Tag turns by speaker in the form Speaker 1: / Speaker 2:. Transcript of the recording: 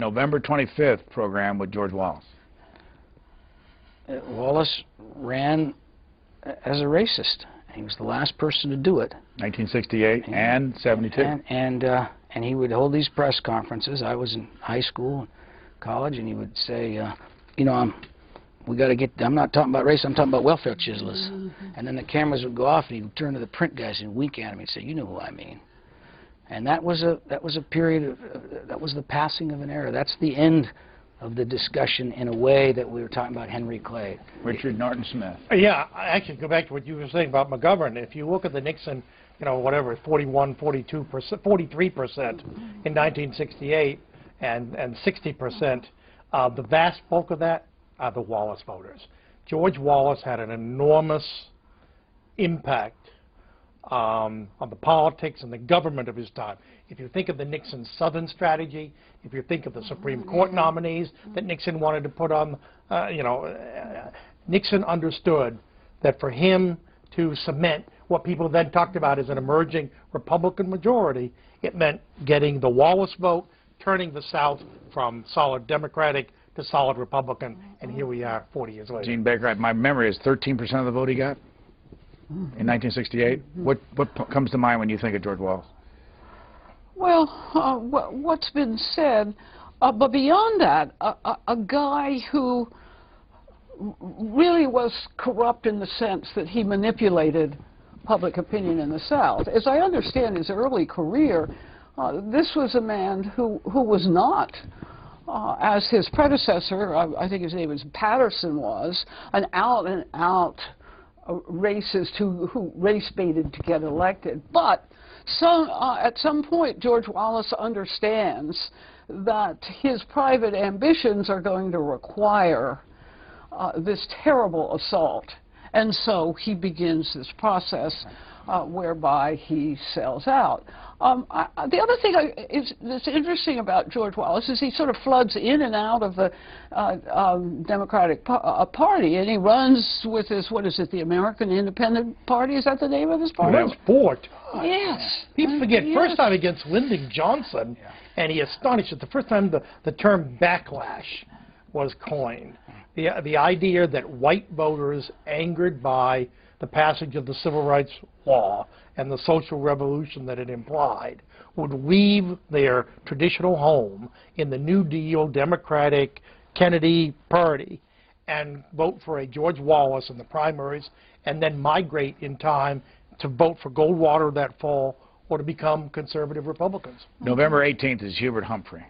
Speaker 1: November 25th program with George Wallace.
Speaker 2: Wallace ran as a racist. He was the last person to do it.
Speaker 1: 1968 and 72.
Speaker 2: And he would hold these press conferences. I was in high school, college, and he would say, you know, we got to get. I'm not talking about race. I'm talking about welfare chiselers. And then the cameras would go off, and he would turn to the print guys and wink at him and say, "You know who I mean." And that was a period of that was the passing of an era. That's the end of the discussion in a way that we were talking about Henry Clay.
Speaker 1: Richard Norton Smith.
Speaker 3: Yeah, I actually go back to what you were saying about McGovern. If you look at the Nixon, you know, whatever, 41, 42%, 43% in 1968 and 60%, the vast bulk of that are the Wallace voters. George Wallace had an enormous impact on the politics and the government of his time. If you think of the Nixon Southern strategy, if you think of the Supreme Court nominees that Nixon wanted to put on, Nixon understood that for him to cement what people then talked about as an emerging Republican majority, it meant getting the Wallace vote, turning the South from solid Democratic to solid Republican, and here we are 40 years later.
Speaker 1: Gene Baker, my memory is 13% of the vote he got in 1968. What comes to mind when you think of George Wallace?
Speaker 4: Well, what's been said, but beyond that, a guy who really was corrupt in the sense that he manipulated public opinion in the South. As I understand his early career, this was a man who was not, as his predecessor, I think his name was Patterson, was an out-and-out racist who race-baited to get elected. But at some point, George Wallace understands that his private ambitions are going to require this terrible assault. And so he begins this process whereby he sells out. The other thing that's interesting about George Wallace is he sort of floods in and out of the Democratic Party, and he runs with his, what is it, the American Independent Party? Is that the name of his party?
Speaker 3: He runs 4 times.
Speaker 4: Yes.
Speaker 3: People forget, first time against Lyndon Johnson, and he astonished it. The first time the term backlash was coined. The idea that white voters angered by the passage of the Civil Rights Law and the social revolution that it implied would leave their traditional home in the New Deal Democratic Kennedy Party and vote for a George Wallace in the primaries and then migrate in time to vote for Goldwater that fall or to become conservative Republicans.
Speaker 1: November 18th is Hubert Humphrey.